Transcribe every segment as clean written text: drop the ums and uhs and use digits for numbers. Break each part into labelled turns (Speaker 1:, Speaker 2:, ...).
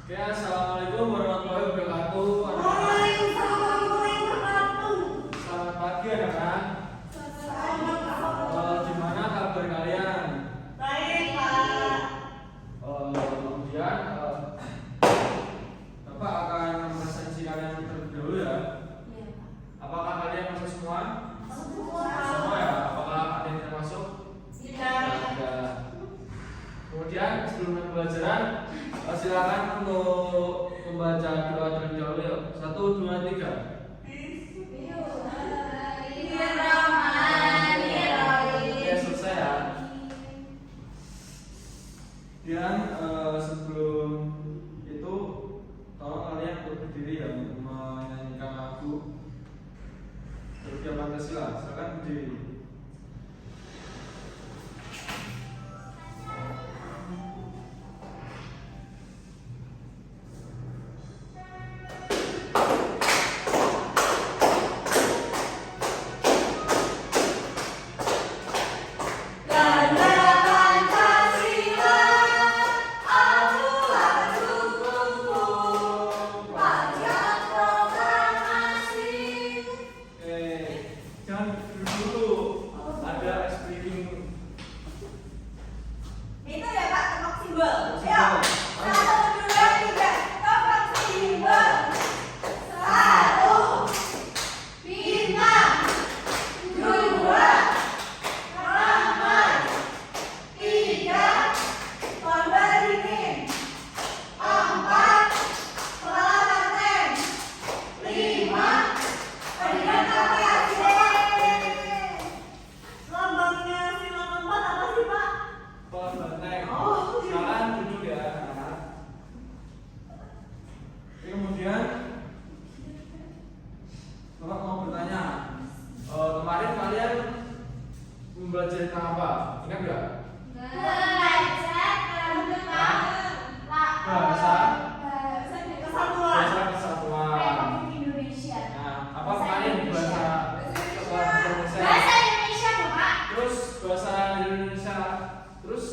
Speaker 1: Oke, assalamualaikum warahmatullahi wabarakatuh.
Speaker 2: Waalaikumsalam warahmatullahi wabarakatuh.
Speaker 1: Selamat pagi anak-anak. Gimana kabar kalian?
Speaker 2: Baik, Pak.
Speaker 1: Kemudian Bapak akan mempresentasi kalian terlebih dahulu ya.
Speaker 2: Iya, Pak.
Speaker 1: Apakah kalian masuk semua?
Speaker 2: Semua.
Speaker 1: Semua ya. Apakah ada yang termasuk?
Speaker 2: Tidak.
Speaker 1: Tidak. Kemudian sebelum pembelajaran, silakan untuk membaca doa terlebih dahulu ya. 1, 2, 3. Oke, selesai ya. Dan sebelum itu tolong kalian untuk berdiri ya untuk menyanyikan lagu Garuda Pancasila. Silakan berdiri. Jangan dulu ada ice breaking.
Speaker 2: Itu ya, Pak, tebak simbol.
Speaker 1: Simbol.
Speaker 2: Ayo. 1, 2, 3. Tebak simbol. 1. Bintang. 2. Ramai. 3. Pohon beringin. 4. Kelapa 5. Pendidikan KPAC. Lambangnya silang 4 apa sih, Pak?
Speaker 1: Pohon banteng.
Speaker 2: Oh.
Speaker 1: Silakan duduk ya anak-anak. Oke, kemudian Bapak mau bertanya, kemarin kalian belajar tentang apa? Ingat nggak? Bahasa kesatuan. Nah, apa kemarin bahasa Indonesia? Terus bahasa Indonesia. Terus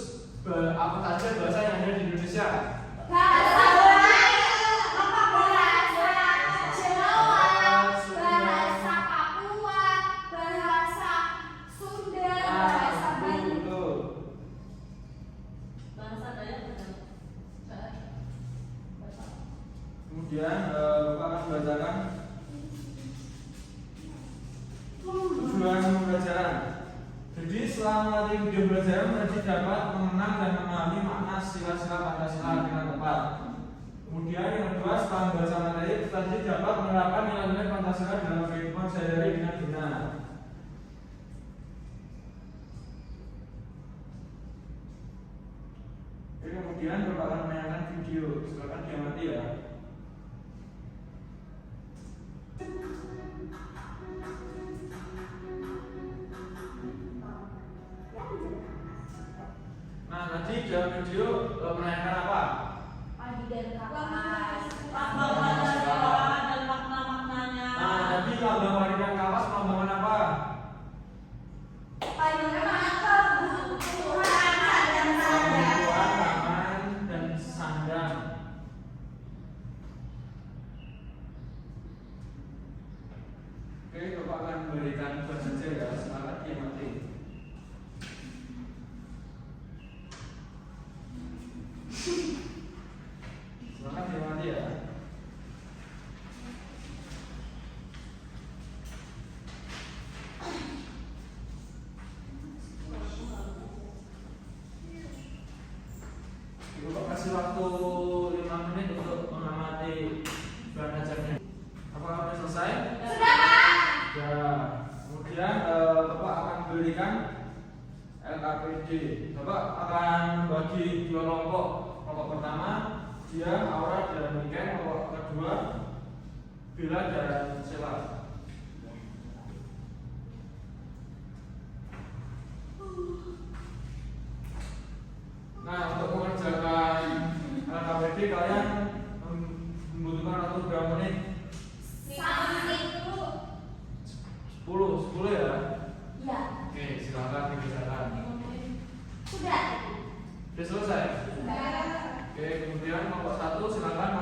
Speaker 1: apa saja bahasa yang ada di Indonesia? Betul. Kemudian Bapak akan membacakan tujuan pembelajaran. Jadi selama melalui video pembelajaran tadi dapat mengenang dan memahami makna sila-sila Pancasila dengan tepat. Kemudian yang kedua, setelah membaca materi tadi dapat menerapkan nilai-nilai Pancasila dalam kehidupan sehari-hari dengan benar. Oke, kemudian Bapak akan menayangkan video. Silakan diamati ya. Nah, tadi dalam video menanyakan apa? Nah, tadi lambang Warisan Kapas melambangkan apa? Kebutuhan, aman, dan sandang. Oke, Bapak akan memberikan saja ya. Silakan diamati. Silakan diamati ya. Bapak kasih waktu 5 menit untuk mengamati bahan ajarnya. Apakah sudah selesai? Ya. Kemudian Bapak akan berikan LKPD. Bapak akan membagi 2 kelompok. Kelompok pertama dia Aura dan Niken. Kelompok kedua Bella dan Sheila. Nah, untuk mengerjakan LKPD kalian membutuhkan waktu berapa menit? 10 ya? Oke, silakan dikerjakan.
Speaker 2: Sudah.
Speaker 1: Sudah selesai? Oke, kemudian kelompok 1 silakan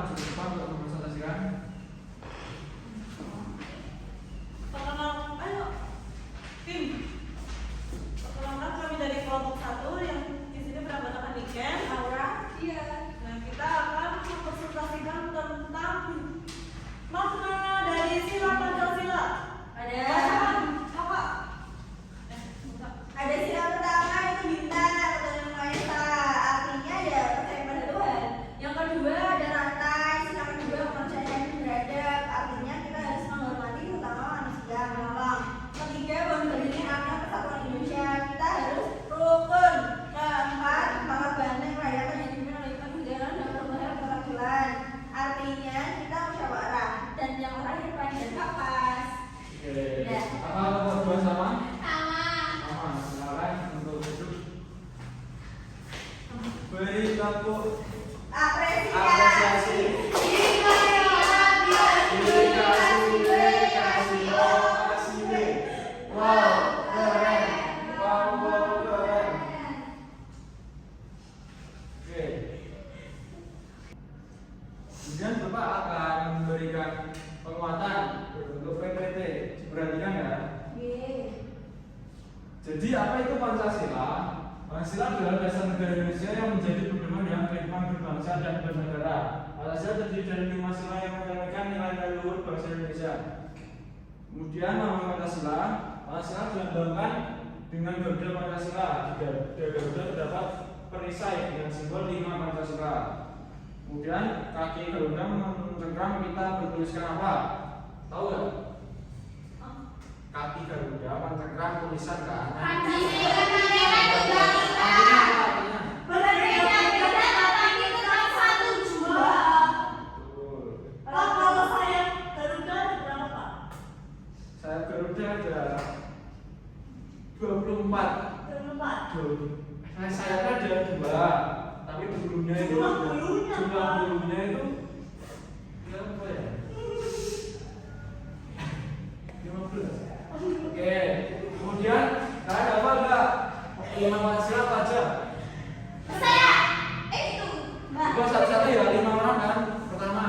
Speaker 1: Indonesia yang menjadi pedoman dalam kehidupan berbangsa dan bernegara. Pancasila terdiri dari 5 sila yang mencerminkan nilai-nilai luhur bangsa Indonesia. Kemudian nama Pancasila dilambangkan dengan Garuda Pancasila. Di Garuda terdapat perisai dengan simbol 5 Pancasila. Kemudian kaki Garuda mencengkram kita bertuliskan apa? Tahu nggak? Kaki Garuda mencengkram tulisan kan? Saya Garuda ada 24. Sayapnya ada 2, tapi bulunya itu jumlah bulunya itu berapa ya? 15. Oke, kemudian kalian apa enggak? 5 Pancasila apa aja? Bukan satu-satu ya, 5 orang kan? Pertama.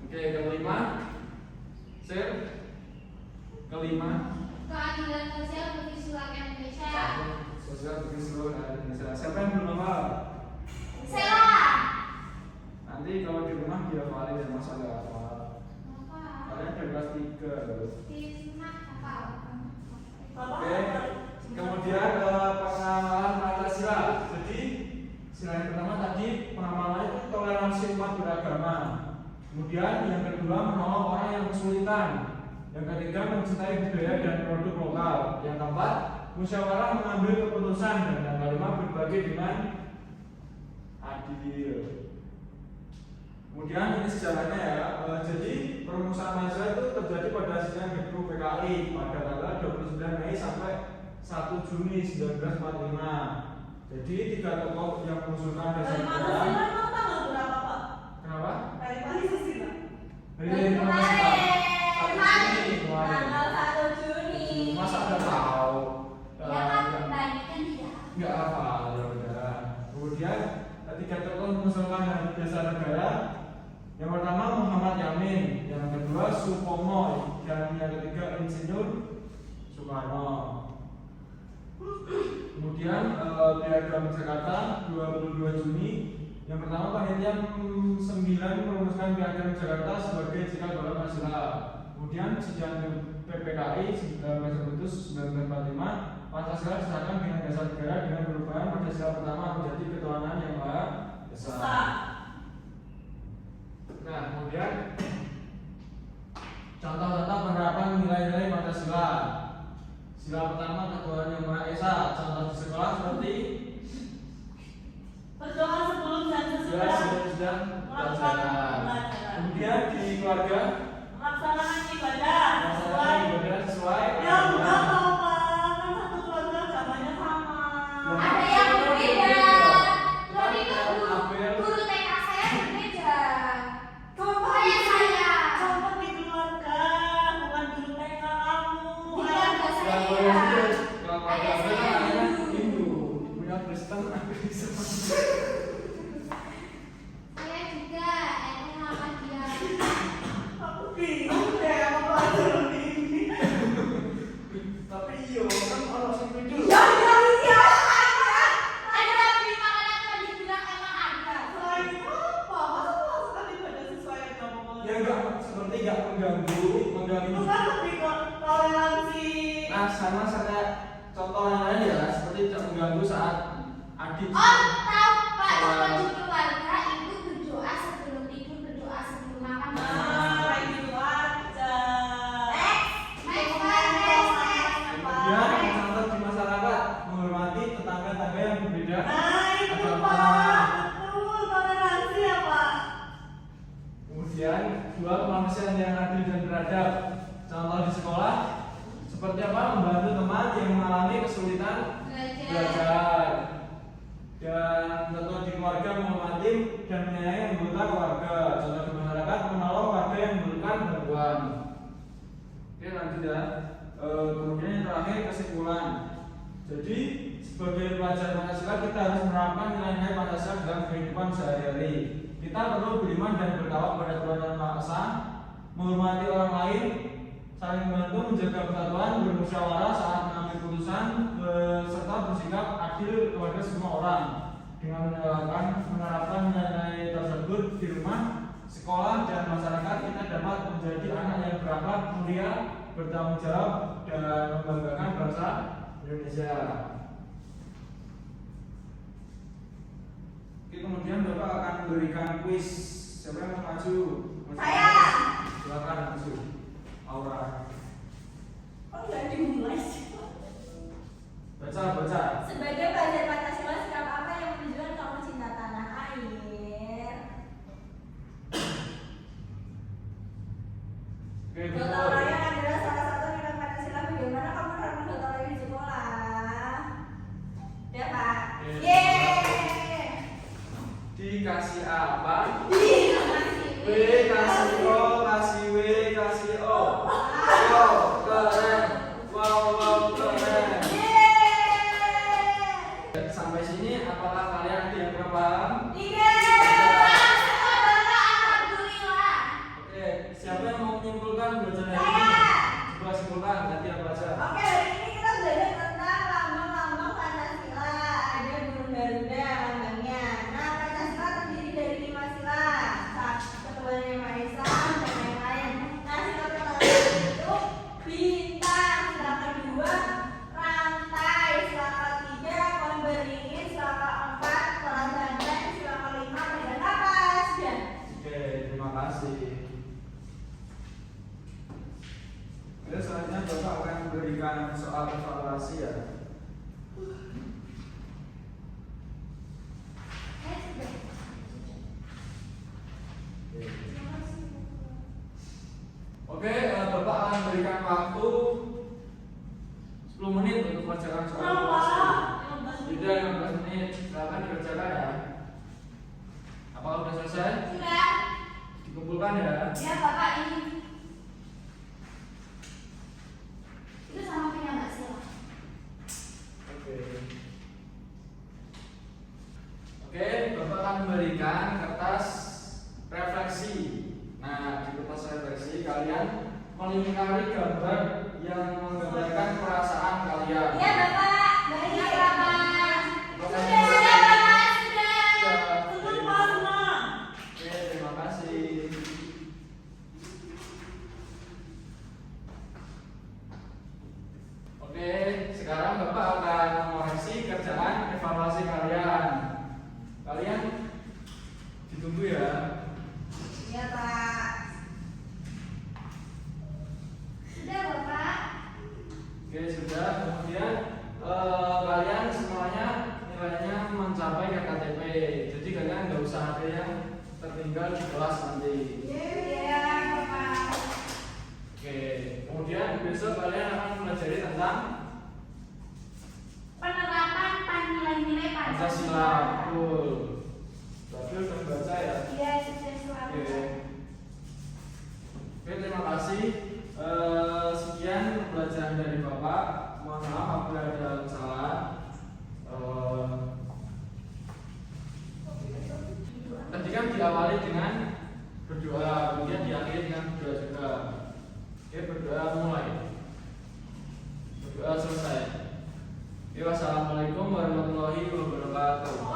Speaker 1: Oke, kelima, kelima.
Speaker 3: Keadilan sosial bagi seluruh Indonesia.
Speaker 1: Sosial bagi seluruh Indonesia. Siapa yang belum hafal?
Speaker 3: Sela.
Speaker 1: Nanti kalau di rumah dia hafalin ya, masa nggak hafal? Kalian dari kelas 3 loh. Oke, kemudian pengamalan Pancasila. Jadi sila yang pertama tadi pengamalan itu toleransi umat beragama. Kemudian yang kedua menolong orang yang kesulitan. Yang ketiga mencintai budaya dan produk lokal. Yang keempat musyawarah mengambil keputusan, dan yang kelima berbagi dengan adil. Kemudian ini sejarahnya ya. Jadi perumusan Pancasila itu terjadi pada sidang Gedung PKI pada tanggal 29 Mei sampai 1 Juni 1945. Jadi 3 tokoh yang mengusulkan dasar negara. Kenapa? Dari Pancasila.
Speaker 2: Tanggal 1 Juni.
Speaker 1: Masa ada tahu?
Speaker 3: Ya kan kebanyakan tidak.
Speaker 1: Nggak hafal ya udah. Kemudian 3 tokoh mengusulkan dasar negara. Yang pertama Muhammad Yamin, yang kedua Supomo, dan yang ketiga Insinyur Soekarno. Kemudian Piagam Jakarta 22 Juni. Yang pertama panitia 9 merumuskan Piagam Jakarta sebagai cikal bakal Pancasila. Kemudian sidang PPKI 19 Agustus 1945, Pancasila disahkan dengan dasar negara dengan perubahan pada sila pertama menjadi ketuhanan yang maha esa. Nah, kemudian contoh-contoh penerapan nilai-nilai Pancasila. Sila pertama ketuhanan yang maha esa. Contoh di sekolah seperti
Speaker 2: Berdoa sebelum dan sesudah
Speaker 1: sudah pelajaran. Kemudian di keluarga
Speaker 2: melaksanakan ibadah
Speaker 1: sesuai.
Speaker 2: Ya enggak apa-apa, kan satu keluarga agamanya sama.
Speaker 3: Ada yang berbeda. Tapi guru TK saya berbeda.
Speaker 2: Contoh
Speaker 3: saya.
Speaker 2: Contoh di keluarga, bukan guru TK kamu.
Speaker 3: Di keluarga saya.
Speaker 1: Keluarga saya Hindu, punya Kristen,
Speaker 3: Saya juga Muhammadiyah.
Speaker 2: Aku bingung deh sama pelajaran ini.
Speaker 1: tapi iyo kan orang sing Hindu.
Speaker 2: Ya.
Speaker 3: Ada lima orang yang dibilang emang ada.
Speaker 2: Selain itu apa? Masa melaksanakan ibadah sesuai agama?
Speaker 1: Ya enggak seperti enggak mengganggu.
Speaker 2: Itu kan lebih ke toleransi.
Speaker 1: Nah, sama saya contoh yang lain ya, seperti tidak mengganggu saat adik.
Speaker 3: Oh, tahu Pak, kalau di keluarga ibu berdoa sebelum tidur, berdoa sebelum makan.
Speaker 2: Nah, itu aja.
Speaker 1: Kemudian contoh di masyarakat menghormati tetangga-tetangga yang berbeda
Speaker 2: Nah, itu
Speaker 1: agama.
Speaker 2: Pak. Betul, toleransi ya Pak.
Speaker 1: Kemudian dua kemanusiaan yang adil dan beradab. Contoh di sekolah seperti apa? Membantu teman yang mengalami kesulitan belajar. Dan contoh di keluarga menghormati dan menyayangi anggota keluarga. Contoh di masyarakat menolong warga yang membutuhkan bantuan. Oke, lanjut ya. Kemudian yang terakhir kesimpulan. Jadi sebagai pelajar Pancasila kita harus menerapkan nilai-nilai Pancasila dalam kehidupan sehari-hari. kita perlu beriman dan bertawakal kepada Tuhan Yang Maha Esa, menghormati orang lain, saling membantu, menjaga persatuan, bermusyawarah saat mengambil keputusan, serta bersikap adil kepada semua orang dengan menerapkan nilai tersebut di rumah, sekolah, dan masyarakat. Kita dapat menjadi anak yang berakhlak mulia, bertanggung jawab, dan membanggakan bangsa Indonesia. Oke, kemudian Bapak akan memberikan kuis. Siapa yang mau maju?
Speaker 2: Saya.
Speaker 1: Silakan maju. Aura.
Speaker 2: Oh, nggak dimulai sih.
Speaker 1: Baca.
Speaker 2: Sebagai pelajar Pancasila, sikap apa yang menunjukkan kamu cinta tanah air?
Speaker 1: Oke,
Speaker 2: Gotong royong adalah salah satu nilai Pancasila. Bagaimana kamu menerapkan gotong royong di sekolah? Ya, Pak. Yeay.
Speaker 1: Dikasih apa? W
Speaker 2: Dikasih.
Speaker 1: kasih O, kasih W, kasih O. Wow, keren. Wow, keren.
Speaker 2: Yeay.
Speaker 1: Sampai sini apakah kalian ada yang kurang paham?
Speaker 3: Alhamdulillah.
Speaker 1: Oke, siapa yang mau menyimpulkan belajar hari
Speaker 2: Saya.
Speaker 1: ini? Coba simpulkan, nanti yang baca.
Speaker 2: Oke, hari ini kita belajar tentang lambang-lambang Pancasila. Ada burung Garuda lambangnya. Nah, Pancasila terdiri dari 5 sila. Ketuhanan Yang Maha Esa dan lain-lain. Nah, sila pertama itu bintang, sila kedua rantai, sila ketiga pohon beringin, sila keempat kolam banteng, sila kelima medan kapas. Dan
Speaker 1: Oke, terima kasih. Oke, selanjutnya Bapak akan memberikan soal evaluasi ya. Oke, Bapak akan memberikan waktu 10 menit untuk mengerjakan soal evaluasi. Sudah 15 menit, silakan dikerjakan ya. Apakah sudah selesai?
Speaker 3: Sudah.
Speaker 1: Dikumpulkan ya.
Speaker 3: Ya, Bapak ini. Itu sama punya Mbak Sila.
Speaker 1: Oke, Bapak akan memberikan kertas refleksi. Nah, di kertas refleksi kalian melingkari gambar yang menggambarkan perasaan kalian.
Speaker 2: ya, Bapak. Baik,
Speaker 3: Ya, Bapak.
Speaker 1: Bapak
Speaker 3: Sudah,
Speaker 1: yang-
Speaker 3: Bapak, sudah.
Speaker 2: Tentu warna.
Speaker 1: Oke, terima kasih. Oke, sekarang Bapak akan mengoreksi kerjaan evaluasi kalian. Kalian ditunggu ya.
Speaker 2: Ya, Pak.
Speaker 3: Sudah, Bapak.
Speaker 1: Oke, sudah. Kemudian kalian semuanya nilainya mencapai KKTP. Jadi kalian nggak usah ada yang tertinggal di kelas nanti.
Speaker 2: Ya, Bapak.
Speaker 1: Oke. Kemudian besok kalian akan mempelajari tentang
Speaker 3: Penerapan nilai-nilai
Speaker 1: Pancasila. Betul. Berarti udah baca ya.
Speaker 3: Iya, sudah selalu.
Speaker 1: Oke. Oke, terima kasih. Sekian pembelajaran dari Bapak. Mohon maaf apabila ada yang salah. Tadi kan diawali dengan berdoa, kemudian diakhiri dengan berdoa juga. Oke, berdoa mulai. Berdoa selesai. Oke, wassalamualaikum warahmatullahi wabarakatuh.